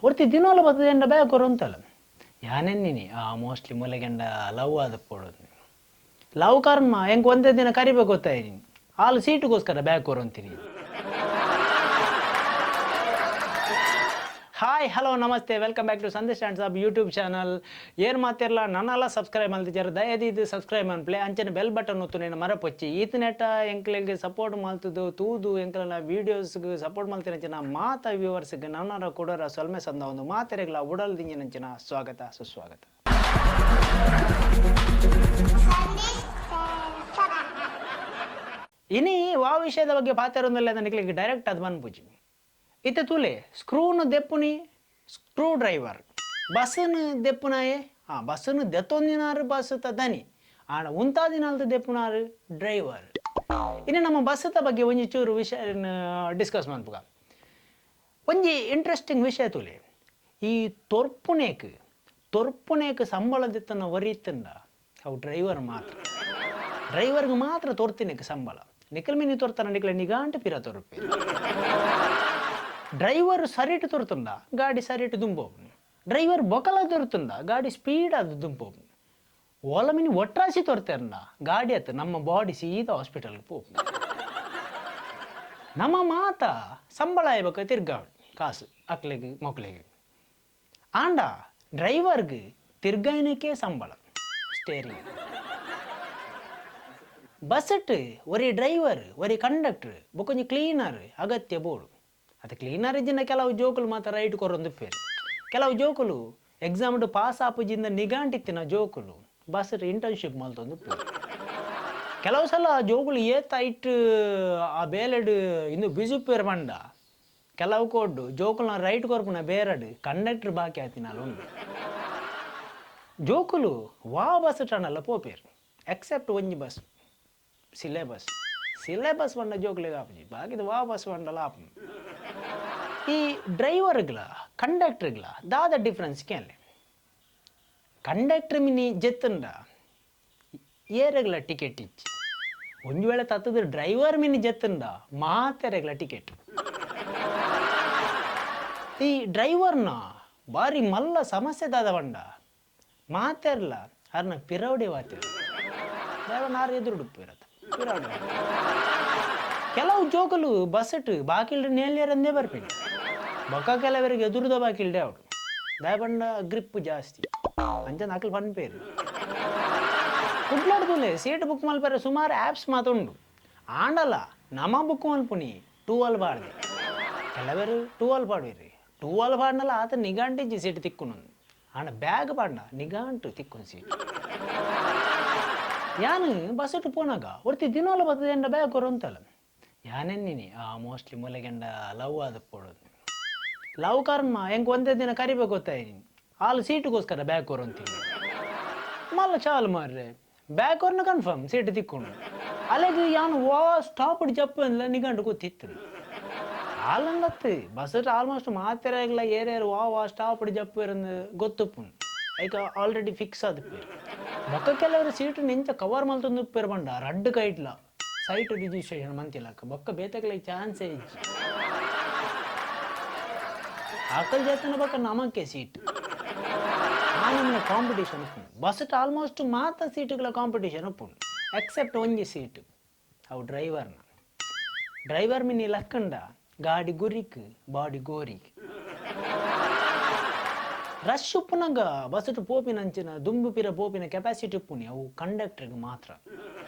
ಒರ್ತಿ ದಿನೋಲ ಬರ್ತದೆಂಡ ಬೇಕೊರು ಅಂತಲ್ಲ ಯಾನೆನ್ನಿನಿ mostly ಮೂಲೆಗೆಂಡ love ಆದ ಪೋಡೋದು ಲವ್ ಕರ್ಮ ಹೆಂಗೆ ಒಂದೇ ದಿನ ಕರಿಬೇಕು ಗೊತ್ತಾಯಿ ಹಾಲು ಸೀಟುಗೋಸ್ಕರ ಬೇಕೊರು ಅಂತೀನಿ. ಹಾಯ್ ಹಲೋ ನಮಸ್ತೆ welcome back to Sandesh standup YouTube channel. ಏನು ಮಾತಿರಲ್ಲ ನನ್ನೆಲ್ಲ ಸಬ್ಸ್ಕ್ರೈಬ್ ಮಾಡ್ತಿದ್ದಾರೆ ದಯದಿ ಇದು ಸಬ್ಸ್ಕ್ರೈಬ್ ಮಾಡ್ಪ್ಲೆ ಅಂಚನೆ ಬೆಲ್ ಬಟನ್ ಒತ್ತು ನೀನು ಮರಪೊಚ್ಚಿ ಈತನೆಟ ಎಂಕ್ಲೆಗೆ ಸಪೋರ್ಟ್ ಮಾಡ್ತಿದ್ದು ತೂದು ಎಂಕ್ಲೆಲ್ಲ ವೀಡಿಯೋಸ್ಗೆ ಸಪೋರ್ಟ್ ಮಾಡ್ತೀನಿ ಮಾತ ವ್ಯೂವರ್ಸ್ಗೆ ನನ್ನ ಕೊಡೋರ ಸೊಲ್ಮೆ ಸಂದ ಒಂದು ಮಾತೆರೆಗಳ ಉಡಲ್ ದಿಂಜಿನಂಚಿನ ಸ್ವಾಗತ ಸುಸ್ವಾಗತ. ಇನಿ ವಾ ವಿಷಯದ ಬಗ್ಗೆ ಪಾತಿರೋದಿಲ್ಲ ನನಗೆ ಡೈರೆಕ್ಟ್ ಅದು ಬಂದ್ಪೂಜಿ ಇತ್ತೆ ತುಲೆ ಸ್ಕ್ರೂನು ದೆಪ್ಪುನಿ ಸ್ಕ್ರೂ ಡ್ರೈವರ್ ಬಸ್ಸನ್ನು ದೆಪ್ಪುನಾಯೇ ಬಸ್ಸನ್ನು ದೆತ್ತೊಂದಿನಾರು ಬಸ್ ತದನಿ ಆಡ ಉಂತಾದಿನಾಲ್ದು ದೆಪ್ಪುನಾರು ಡ್ರೈವರ್. ಇನ್ನು ನಮ್ಮ ಬಸ್ಸದ ಬಗ್ಗೆ ಒಂಜಿ ಚೂರು ವಿಷಯ ಡಿಸ್ಕಸ್ ಮಾಡ್ಬೇಕ. ಒಂಜಿ ಇಂಟ್ರೆಸ್ಟಿಂಗ್ ವಿಷಯ ತುಲೆ ಈ ತೊರ್ಪುನೇಕ್ ಸಂಬಳದಿತ್ತನ ಒರಿತಂಡ ಅವು ಡ್ರೈವರ್ಗೆ ಮಾತ್ರ ತೋರ್ತಿನೇಕ್ ಸಂಬಳ ನಿಖಲ್ ಮಿನಿ ತೋರ್ತಾನ ನಿಖಲ ನಿಗಾಂಟ ಪಿರ ತೋರ್ಪಿ ಡ್ರೈವರ್ ಸರಿಟ್ ತೋರ್ತಂಡ ಗಾಡಿ ಸರಿಟ್ ದುಂಬೋನು ಡ್ರೈವರ್ ಬೊಕಲ ತೋರ್ತಂಡ ಗಾಡಿ ಸ್ಪೀಡ್ ಅದು ದುಂಬೋನು ಓಲ ಮಿನಿ ಒಟ್ರಾಸಿ ತೋರ್ತಾರಂಡ ಗಾಡಿ ಆಯ್ತು ನಮ್ಮ ಬಾಡಿ ಸೀದಾ ಹಾಸ್ಪಿಟಲ್ಗೆ ಪೋ ನಮ್ಮ ಮಾತ ಸಂಬಳ ಆಯ್ಬೇಕು ತಿರ್ಗಾವಳಿ ಕಾಸು ಅಕ್ಲಿಗೆ ಮಕ್ಳಿಗೆ ಆಂಡ ಡ್ರೈವರ್ಗೆ ತಿರ್ಗಾಯನಕ್ಕೆ ಸಂಬಳ ಸ್ಟೇರಿಂಗ್ ಬಸ್ಸಟ್ಟು ಒರಿ ಡ್ರೈವರ್ ಒರಿ ಕಂಡಕ್ಟರ್ ಬೊಕೊಂಜಿ ಕ್ಲೀನರ್ ಅಗತ್ಯ ಬೋಡು ಅದು ಕ್ಲೀನರ್ ಇದ್ದಿನ ಕೆಲವು ಜೋಕುಲು ಮಾತ್ರ ರೈಟ್ ಕೊರೊಂದು ಪೇರು ಕೆಲವು ಜೋಕುಲು ಎಕ್ಸಾಮ್ಡು ಪಾಸ್ ಆಪುಜಿಂದ ನಿಗಾಂಟಿತ್ತಿನ ಜೋಕುಲು ಬಸ್ ಇಂಟರ್ನ್ಶಿಪ್ ಮಲ್ತೊಂದು ಪೇರು ಕೆಲವು ಸಲ ಜೋಕುಲು ಏತ ಇಟ್ಟು ಆ ಬೇಲೆಡು ಇನ್ನು ಬಿಜುಪೇರು ಬಂಡ ಕೆಲವು ಕೊಡ್ಡು ಜೋಕುಲ್ನ ರೈಟ್ ಕೊರ್ಪುನ ಬೇರಡು ಕಂಡಕ್ಟರ್ ಬಾಕಿ ಆಯ್ತಿನಲ್ಲ ಉಂಡು ಜೋಕುಲು ವಾ ಬಸ್ ಟನಲ್ಲ ಪೋಪೇರು ಎಕ್ಸೆಪ್ಟ್ ಒಂಜಿ ಬಸ್ ಸಿಲೆಬಸ್ ಬಂಡ ಜೋಕ್ಲಿಗೆ ಆಪುಜಿ ಬಾಕಿದ ವಾ ಬಸ್ ಬಂಡಲ್ಲ ಆಪು. ಈ ಡ್ರೈವರ್ಗಳ ಕಂಡಕ್ಟರ್ಗಳ ದಾದ ಡಿಫ್ರೆನ್ಸ್ ಕೇಳಲೆ ಕಂಡಕ್ಟರ್ ಮಿನಿ ಜೆತ್ತಂಡ ಏರೆಗಳ ಟಿಕೆಟ್ ಇಚ್ಚಿ ಒಂದು ವೇಳೆ ತತ್ತದ ಡ್ರೈವರ್ ಮಿನಿ ಜೆತ್ತಂಡ ಮಾತೆರೆಗಳ ಟಿಕೆಟ್. ಈ ಡ್ರೈವರ್ನ ಬಾರಿ ಮಲ್ಲ ಸಮಸ್ಯೆ ದಾದ ಬಂಡ ಮಾತೆರ್ಲ ಅರ್ನ ಪಿರವಡೆ ವಾತಿರ ಡ್ರೈವರ್ ನಾರು ಎದುರುಡುಪ್ಪಿರತ್ತ ಪಿರವಡೆ ಕೆಲವು ಜೋಕಲು ಬಸ್ಸಟ್ಟು ಬಾಕಿಲ್ಡ್ ನೇಲ್ಯರಂದೇ ಬರ್ಪಿನಿ ಬೊಕ್ಕ ಕೆಲವರಿಗೆ ಎದುರುದ ಬಾಕಿಲ್ಡೆ ಅವಡು ದಯಪಂಡ ಗ್ರಿಪ್ ಜಾಸ್ತಿ ಅಂಚಂದ ಅಕ್ಲು ಪನ್ಪೇರು ಕುಡ್ಲಾಡ್ದುಲೆ ಸೀಟ್ ಬುಕ್ ಮಲ್ಪೇರೆ ಸುಮಾರು ಆ್ಯಪ್ಸ್ ಮಾತುಂಡು ಆಂಡಲ್ಲ ನಮ್ಮ ಬುಕ್ ಮಲ್ಪುನಿ ಟೂವಲ್ ಬಾಡ್ದೆ ಕೆಲವರು ಟೂವಲ್ ಪಾಡ್ವೇರಿ ಟೂವಲ್ ಪಾಡ್ನಲ್ಲ ಆತ ನಿಗಾಂಟಿಜ್ಜಿ ಸೀಟ್ ತಿಕ್ಕುನು ಆಂಡ ಬ್ಯಾಗ್ ಪಾಡ್ನ ನಿಗಾಂಟು ತಿಕ್ಕುನು ಸೀಟ್ ಯಾನು ಬಸ್ಸಟ್ಟು ಪೋನಾಗ ಒರ್ತಿ ದಿನೋಲ ಬರ್ತದೆಂಡ ಬ್ಯಾಗ್ ಕೊರು ಅಂತಲ್ಲ ಯಾನೆನ್ನಿನಿ ಮೋಸ್ಟ್ಲಿ ಮೂಲೆಗೆಂಡ ಲವ್ ಆದ ಪೋಡೋದು ಲವ್ ಕರ್ಮ ಹೆಂಗೆ ಒಂದೇ ದಿನ ಕರಿಬೇಕು ಗೊತ್ತಾಯಿ ಹಾಲು ಸೀಟುಗೋಸ್ಕರ ಬ್ಯಾಗ್ ಕೊರು ಅಂತೀನಿ ಮಲ್ಲ ಚಾಲು ಮಾರ್ರೆ ಬ್ಯಾಗ್ ಕೊರ್ನ ಕನ್ಫರ್ಮ್ ಸೀಟ್ ತಿಕ್ಕೊಂಡು ಅಲ್ಲಿಗೆ ಯಾನು ವಾ ಸ್ಟಾಪ್ ಜಪ್ಪು ಅಂದ್ಲ ನಿಗಂಡು ಗೊತ್ತಿತ್ತು ಹಾಲಂಗತ್ತು ಬಸ್ಸಟ್ಟು ಆಲ್ಮೋಸ್ಟ್ ಮಾತೆರಾಗಲ ಏರ್ಯಾರು ವಾ ಸ್ಟಾಪ್ ಜಪ್ಪು ಇರಂದು ಗೊತ್ತುಪ್ಪು ಐಕ ಆಲ್ರೆಡಿ ಫಿಕ್ಸ್ ಆದ ಪೇರು ಬೊಕ್ಕ ಕೆಲವರು ಸೀಟು ನಿಂತ ಕವರ್ ಮಲ್ತೊಂದು ಪೇರು ಬಂಡ ರಡ್ಡು ಕೈಟ್ಲ ಸೈಟ್ ರಿಜಿಸ್ಟ್ರೇಷನ್ ಮಂತಿಲ್ಲಕ್ಕ ಬೊಕ್ಕ ಬೇತಕ್ಲೆ ಚಾನ್ಸೇ ಇಜ್ಜಿ ಆಕಲ್ ಜಾತನ ಬೊಕ್ಕ ನಮಕ್ಕೆ ಸೀಟ್ ಆ ನಮ್ಮನ್ನ ಕಾಂಪಿಟೇಷನ್ ಉಪ್ಪುಂಡು ಬಸ್ಸಟ್ ಆಲ್ಮೋಸ್ಟ್ ಮಾತ ಸೀಟುಗಳ ಕಾಂಪಿಟೇಷನ್ ಉಪ್ಪುಂಡು ಎಕ್ಸೆಪ್ಟ್ ಒಂಜಿ ಸೀಟು ಅವು ಡ್ರೈವರ್ ಮಿನಿ ಲಕ್ಕಂಡ ಗಾಡಿ ಗುರಿಕ್ ಬಾಡಿ ಗೋರಿಕ್ ರಶ್ ಉಪ್ಪುನಾಗ ಬಸ್ಸಟ್ಟು ಪೋಪಿನ ಅಂಚಿನ ದುಂಬು ಪಿರ ಪೋಪಿನ ಕೆಪಾಸಿಟಿ ಉಪ್ಪುನಿ ಅವು ಕಂಡಕ್ಟರ್ಗೆ ಮಾತ್ರ.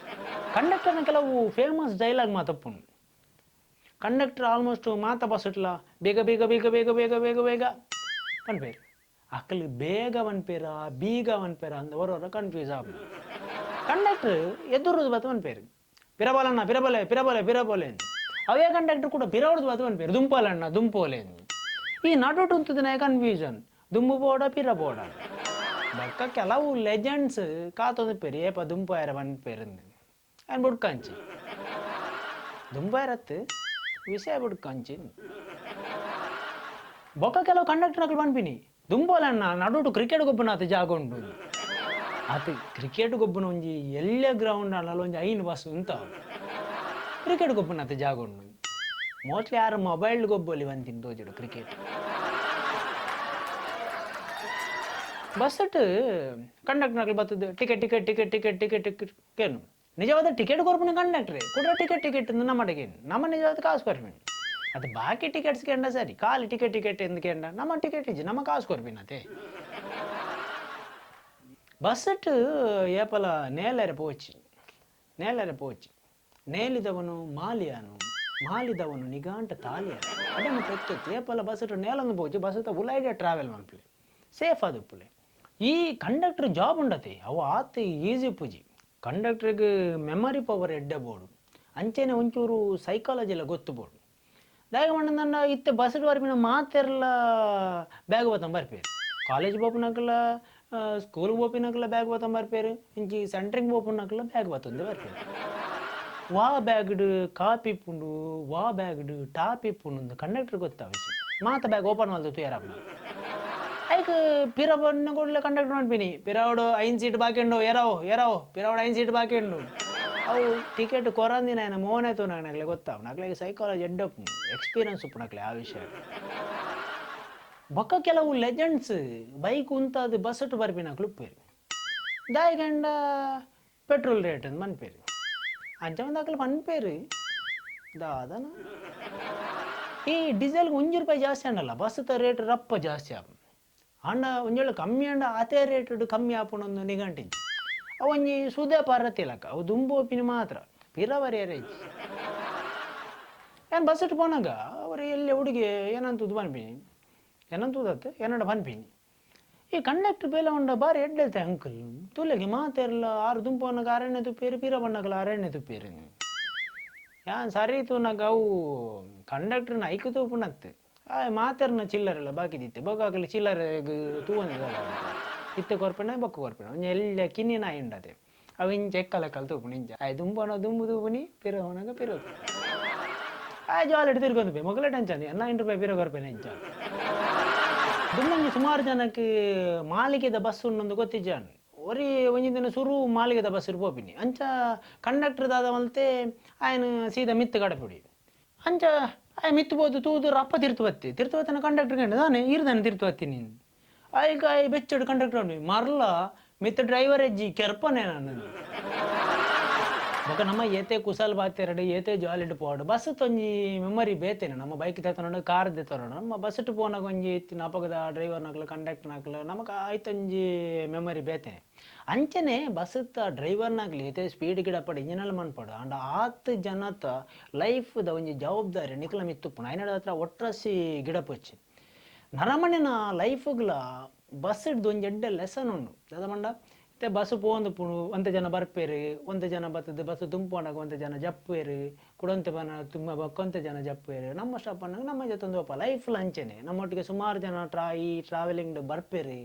ಕಂಡಕ್ಟರ್ನ ಕೆಲವು ಫೇಮಸ್ ಡೈಲಾಗ್ ಮಾತಪ್ಪುಂಡು ಕಂಡಕ್ಟರ್ ಆಲ್ಮೋಸ್ಟ್ ಮಾತ ಬಸ್ಸಟ್ಲ ಬೇಗ ಬೇಗ ಬೇಗ ಬೇಗ ಬೇಗ ಬೇಗ ಬೇಗ ಪನ್ಪೇರು ಅಕ್ಕಲ್ ಬೇಗ ಪನ್ಪೇರ ಬೀಗ ಪನ್ಪೇರ ಅಂತ ಹೊರ ಕನ್ಫ್ಯೂಸ್ ಆಗ ಕಂಡಕ್ಟರ್ ಎದುರುದು ಬತ್ ಪನ್ಪೇರು ಪಿರಬಲಣ್ಣ ಪಿರಬಲೆ ಪಿರಬಲೆ ಪಿರಬಲೆ ಅಂತ ಅವೇ ಕಂಡಕ್ಟರ್ ಕೂಡ ಪಿರವಡ್ದು ಬತ್ ಪನ್ಪೇರು ದುಂಪಲಣ್ಣ ದುಂಪೋಲೆ ಈ ನಡುಟು ಉಂತದಿನ ಕನ್ಫ್ಯೂಷನ್ ದುಂಬು ಬೋಡ ಪಿರ ಬೋಡ ಬೊಕ್ಕ ಕೆಲವು ಲೆಜೆಂಡ್ಸ್ ಕಾತೊಂದು ಪೇರು ಏಪ ದುಂಪಾಯರ ಪನ್ಪೇರಿಂದ ఆయన బుడ్కంచి దుంబారత్ విషయ బుడ్కంచి బొక్క ಕೆಲವು ಕಂಡಕ್ಟರ್ ಅಕ್ಲು ಪನ್ಪಿನಿ ದುಂಬೋಲಣ್ಣ ನಡುಟು ಕ್ರಿಕೆಟ್ ಗೊಬ್ಬನ ಆತ ಜಾಗ ಉಂಟು ಆತ ಕ್ರಿಕೆಟ್ ಗೊಬ್ಬನ ಒಂಜಿ ಎಲ್ಲೆ ಗ್ರೌಂಡ್ ಅಲ್ಲ ಒಂಜಿ ಐನು ಬಸ್ ಉಂತ ಕ್ರಿಕೆಟ್ ಗೊಬ್ಬನ ಆತ ಜಾಗ ಉಂಟು ಮೋಸ್ಟ್ಲಿ ಯಾರು ಮೊಬೈಲ್ ಗೊಬ್ಬಲಿ ಬಂತಿನ ತೋಜುಡು ಕ್ರಿಕೆಟ್ ಬಸ್ಸಟ್ಟು ಕಂಡಕ್ಟರ್ ಬರ್ತದೆ ticket ticket ticket ticket ticket ticket ಏನು ನಿಜವಾದ ಟಿಕೆಟ್ ಕೊರ್ಪುನ ಕಂಡಕ್ಟ್ರೆ ಕೂಡ ಟಿಕೆಟ್ ಟಿಕೆಟ್ ನಮ್ಮಡೆಗೆ ನಮ್ಮ ನಿಜವಾದ ಕಾಸು ಕೊರ್ಪಿನ ಅದು ಬಾಕಿ ಟಿಕೆಟ್ಸ್ಗೆ ಎಂಡ ಸರಿ ಖಾಲಿ ಟಿಕೆಟ್ ಟಿಕೆಟ್ ಎಂದಕ್ಕೆ ಎಂಡ ನಮ್ಮ ಟಿಕೆಟ್ ಇಜ್ಜಿ ನಮ್ಮ ಕಾಸು ಕೊರ್ಪಿನತೆ ಬಸ್ಸಟ್ಟು ಏಪಲ ನೇಲರೆ ಪೋಚಿ ನೇಲಿದವನು ಮಾಲಿಯಾನು ಮಾಲಿದವನು ನಿಗಾಂಟ ತಾಲಿಯಾನು ಅಡನ್ನು ಪೆತ್ತು ಏಪಲ ಬಸ್ಸಟ್ಟು ನೇಲೊಂದು ಪೋಚಿ ಬಸ್ಸತ್ತ ಉಲೈಡೆ ಟ್ರಾವೆಲ್ ಮನ್ಪುಲೆ ಸೇಫ್ ಅದು ಪುಲೆ ಈ ಕಂಡಕ್ಟರ್ ಜಾಬ್ ಉಂಡತಿ ಅವು ಆತ ಈಸಿ ಪೂಜಿ ಕಂಡಕ್ಟರ್ಗೆ ಮೆಮರಿ ಪವರ್ ಎಡ್ಡೆ ಬೋಡು ಅಂಚೆನೆ ಒಂಚೂರು ಸೈಕಾಲಜಿ ಎಲ್ಲ ಗೊತ್ತು ಬೋಡು ದಾಯ ಮಣ್ಣನ ಇತ್ತೆ ಬಸ್ಸಡ್ ಬರ್ಪಿನ ಮಾತೆಲ್ಲ ಬ್ಯಾಗ್ ಬತ್ತಂ ಬರ್ಪೇರು ಕಾಲೇಜ್ ಬೋಪನಕಲ್ಲ ಸ್ಕೂಲ್ ಬೋಪಿನಕಲ್ಲ ಬ್ಯಾಗ್ ಬತ್ತಂ ಬರ್ಪೇರು ಇಂಚಿ ಸೆಂಟ್ರಿಂಗ್ ಬೋಪನಕಲ್ಲ ಬ್ಯಾಗ್ ಬತ್ತಂದೆ ಬರ್ಪೇರು ವಾ ಬ್ಯಾಗ್ಡ್ ಕಾಪಿ ಪುಂಡು ವಾ ಬ್ಯಾಗ್ಡ್ ಟಾಪಿ ಪುಂಡು ಕಂಡಕ್ಟರ್ ಗೊತ್ತಾವಿಸಿ ಮಾತ ಬ್ಯಾಗ್ ಓಪನ್ ಮಾಡ್ದು ತುಯಾರಪ್ಪ ಐಕ್ ಪಿರ ಬಣ್ಣ ಕೊಡ್ಲೆ ಕಂಡಕ್ಟರ್ ನೋಡ್ಬಿನಿ ಪಿರಾವಡು 5 ಸೀಟ್ ಬಾಕಿ ಉಂಡು ಎರಾವ್ ಪಿರಾವಡು 5 ಸೀಟ್ ಬಾಕಿ ಉಂಡು ಅವು ಟಿಕೆಟ್ ಕೊರಂದಿನ ಏನ ಮೋನೇತು ನಗಲೆ ಗೊತ್ತಾವ ನಗ್ಲೆ ಸೈಕಾಲಜಿ ಎಡ್ಡಪ್ಪು ಎಕ್ಸ್ಪೀರಿಯನ್ಸ್ ಉಪ್ಪು ನಕ್ಲೆ ಆ ವಿಷಯ ಬೊಕ್ಕ ಕೆಲವು ಲೆಜೆಂಡ್ಸ್ ಬೈಕ್ ಉಂತಾದು ಬಸ್ಸಟ್ಟು ಬರ್ಪಿನಕ್ಲು ಉಪ್ಪೇರು ದಾಯಿಗಂಡ ಪೆಟ್ರೋಲ್ ರೇಟ್ ಅಂತ ಮನ್ಪೇರು ಅಂಚ ಮನ್ಪೇರು ದಾದನ ಈ ಡೀಸೆಲ್ಗೆ 1 ರೂಪಾಯಿ ಜಾಸ್ತಿ ಅಂಡಲ್ಲ ಬಸ್ಸದ ರೇಟ್ ರಪ್ಪ ಜಾಸ್ತಿ ಆಪ ಅಂಡ ಒಂಜೇಳು ಕಮ್ಮಿ ಅಂಡ ಅದೇ ರೇಟ್ ಕಮ್ಮಿ ಆಪುಣೊಂದು ನಿಘಂಟಿಂಚು ಅವು ಒಂಜಿ ಸುದೇ ಪಾರತಿಲಕ್ಕ ಅವು ದುಂಬೋಪಿನ ಮಾತ್ರ ಪಿರವರಿಯರೇ ಏನು ಬಸ್ಸಟ್ಟು ಪೋನಾಗ ಅವರು ಎಲ್ಲಿ ಹುಡುಗಿ ಏನಂತದ್ದು ಬನ್ಪಿನಿ ಏನಂತದತ್ತು ಏನಂಡ ಬನ್ಪಿನಿ ಈ ಕಂಡಕ್ಟರ್ ಬೇಲೆ ಉಂಡ ಬಾರಿ ಎಡ್ಡೈತೆ ಅಂಕಲ್ ತುಲೆಗೆ ಮಾತೆಲ್ಲ 6 ದುಂಪೋನಾಗ 6 ತುಪ್ಪೇರು ಪಿರ ಬಣ್ಣಗಲ 6 ತುಪ್ಪೇರು ಯಾನ್ ಸರಿ ತೂನಾಗ ಅವು ಕಂಡಕ್ಟರ್ನ ಐಕು ತೂಪುಣತ್ತು ಮಾತೆರ್ನ ಚಿಲ್ಲರೆಲ್ಲ ಬಾಕಿದಿತ್ತೆ ಬೊಗಾಗಲಿ ಚಿಲ್ಲರೆಗೆ ತೂವಂದ ಇತ್ತೆ ಕೊರ್ಪೆನ ಬೊಕ್ಕ ಕೊರ್ಪೆನ ಒಂಜ ಎಲ್ಲ ಕಿನ್ನಿನ ಉಂಡದೆ ಅವು ಇಂಚ ಎಕ್ಕಲೆಕ್ಕಲ್ ತೂಪುಣಿ ಇಂಚ ದುಂಬನ ದುಂಬು ತೂಪುನಿ ಪಿರವನಾಗ ಪಿರೋದು ಜಾಲಿಡ್ ತಿರ್ಗೊಂದು ಪೇ ಮೊಗಲೇ ಟೆನ್ಷನ್ 9 ರೂಪಾಯಿ ಪಿರ ಕೊರ್ಪೆನ ಇಂಚ ದುಮ್ಮಂಜಿ ಸುಮಾರು ಜನಕ್ಕೆ ಮಾಲಿಗೆದ ಬಸ್ ಉಂಡೊಂದು ಗೊತ್ತಿಜ್ಜಾನು ಒರಿ ಒಂಜಿ ದಿನ ಸುರು ಮಾಲಿಗೆದ ಬಸ್ ಇರ್ಬೋಪಿನಿ ಅಂಚ ಕಂಡಕ್ಟರ್ ದಾದ ಮಲ್ತೆ ಆಯನ ಸೀದಾ ಮಿತ್ತು ಗಡಪುಡಿ ಅಂಚ ಆಯ್ ಮಿತ್ತು ಬೋದು ತೂದು ರಪ್ಪ ತಿರ್ತುವತ್ತಿನ ಕಂಡಕ್ಟರ್ ಕಂಡು ನಾನೇ ಇರ್ದಾನೆ ತಿರ್ತುವತ್ತೀನಿ ನೀನು ಆಯ್ಕ ಆಯ್ ಬೆಚ್ಚಡು ಕಂಡಕ್ಟರ್ ಉಂಡು ಮರ್ಲ ಮಿತ್ತು ಡ್ರೈವರ್ ಎಜ್ಜಿ ಕೆರ್ಪನೆ ನಾನು ಬೊಕ ನಮ್ಮ ಏತೆ ಕುಸಲ್ ಬಾತೆರಡು ಏತೆ ಜಾಲಿಡ್ ಪೋಡು ಬಸ್ ತೊಂಜಿ ಮೆಮರಿ ಬೇತೇನೆ ನಮ್ಮ ಬೈಕ್ ತೆತ್ತನೋಡು ಕಾರ್ ತೆತ್ತನೋಡು ನಮ್ಮ ಬಸ್ಸಟ್ಟು ಪೋನಾಗ ಒಂಜಿ ಇತ್ತಿನ ಅಪಗದ ಡ್ರೈವರ್ನಕ್ಲು ಕಂಡಕ್ಟರ್ನಕ್ಲು ನಮಗ ಆಯ್ತೊಂಜಿ ಮೆಮರಿ ಬೇತೇನೆ ಅಂಚನೆ ಬಸ್ಸತ್ತ ಡ್ರೈವರ್ನಾಗ್ಲಿ ಏತೆ ಸ್ಪೀಡ್ ಗಿಡಪಡು ಇಂಜಿನಲ್ ಮನ್ಪಡು ಅಂಡ 10 ಜನತ ಲೈಫ್ದ ಒಂಜಿ ಜವಾಬ್ದಾರಿ ನಿಕ್ಲ ಮಿತ್ತುಪ್ಪುಣ ಐನಡ ಹತ್ರ ಒಟ್ರಸಿ ಗಿಡಪೊಚ್ಚಿ ನರಮಣಿನ ಲೈಫ್ಗ್ಲ ಬಸ್ ಹಿಡ್ದು ಒಂಜಿ ಎಡ್ಡೆ ಲೆಸನ್ ಉಂಡು ಅದ ಮಂಡ ಮತ್ತೆ ಬಸ್ ಪೋಂದು ಪುಣು 1 ಜನ ಬರ್ಪೇರು 1 ಜನ ಬರ್ತದೆ ಬಸ್ ತುಂಬುವಾಗ 1 ಜನ ಜಪ್ಪೇರು ಕುಡಂತೆ ಬನ ತುಂಬ ಬಕ್ಕೊಂತ ಜನ ಜಪ್ಪೇರು ನಮ್ಮ ಸ್ಟಾಪ್ ಅನ್ನಂಗೆ ನಮ್ಮ ಜೊತೆ ಒಂದು ಲೈಫ್ ಅಂಚೆನೆ ನಮ್ಮೊಟ್ಟಿಗೆ ಸುಮಾರು ಜನ ಈ ಟ್ರಾವೆಲಿಂಗ್ ಬರ್ಪೇರು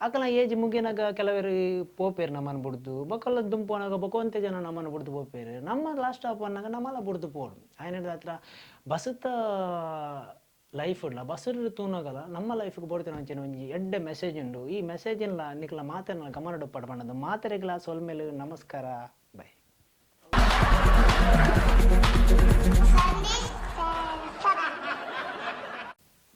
ಅಕಲ ಏಜ್ ಮುಗಿನಾಗ ಕೆಲವರು ಪೋಪೇರು ನಮ್ಮನ್ನು ಬಿಡ್ದು ಬಕ್ಕಲ್ಲ ದುಂಪೋನಾಗ ಬಕ್ಕೊಂತೆ ಜನ ನಮ್ಮನ್ನು ಬಿಡ್ದು ಪೋಪೇರು ನಮ್ಮ ಲಾಸ್ಟ್ ಸ್ಟಾಪ್ ಅನ್ನಂಗ ನಮ್ಮಲ್ಲ ಬಿಡ್ದು ಪೋಡು ಆಯ್ನ ಹತ್ರ ಬಸ್ಸತ್ತ ಲೈಫ್ ಉಡ್ಲ ಬಸ್ ತೂನಾಗಲ್ಲ ನಮ್ಮ ಲೈಫ್ಗೆ ಬೋಡ್ತೇನೆ ಅಂಚೆನ ಒಂಜಿ ಎಡ್ಡೆ ಮೆಸೇಜ್ ಉಂಡು ಈ ಮೆಸೇಜಿನ ನಿಕ್ಲ ಮಾತನ್ನ ಗಮನ ಪಡ್ಬಣ್ಣದು ಮಾತೆರೆಗ್ಲ ಸೊಲ್ಮೇಲೆ ನಮಸ್ಕಾರ ಬೈ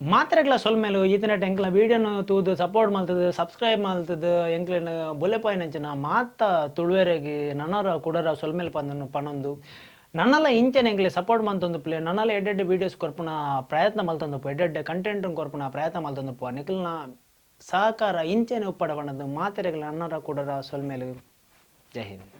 ಮಾತ್ರೆಗ್ಲ ಸೊಲ್ಮೇಲು ಈತನ ಎಂಕ್ಲ ವೀಡಿಯೋನು ತೂದು ಸಪೋರ್ಟ್ ಮಾಡ್ತದೆ ಸಬ್ಸ್ಕ್ರೈಬ್ ಮಾಡ್ತದೆ ಎಂಕ್ಲಿನ ಬೊಲೆಪಾಯಿನ ಅಂಚನ ಮಾತ ತುಳುವೆರೆಗೆ ನನರ ಕುಡರ ಸೊಲ್ಮೇಲೆ ಪನೊಂದು ನನ್ನಲ್ಲ ಇಂಚೆನೆ ಎಂಕ್ಲೆ ಸಪೋರ್ಟ್ ಮಂತೊಂದು ಪ್ಲೇ ನನ್ನಲ್ಲ ಎಡ್ಡೆಡ್ಡೆ ವೀಡಿಯೋಸ್ ಕೊರ್ಪುನ ಪ್ರಯತ್ನ ಮಲ್ತೊಂದು ಎಡ್ಡೆಡ್ಡೆ ಕಂಟೆಂಟ್ ಕೊರ್ಪುನ ಪ್ರಯತ್ನ ಮಲ್ತೊಂದು ನಿಖಲ್ನ ಸಹಕಾರ ಇಂಚೆನೆ ಉಪ್ಪಡ ಬಣ್ಣದು ಮಾತೆರೆಗ್ಲ ನನ್ನರ ಕುಡರ ಸೊಲ್ಮೇಲು ಜೈ ಹಿಂದ್.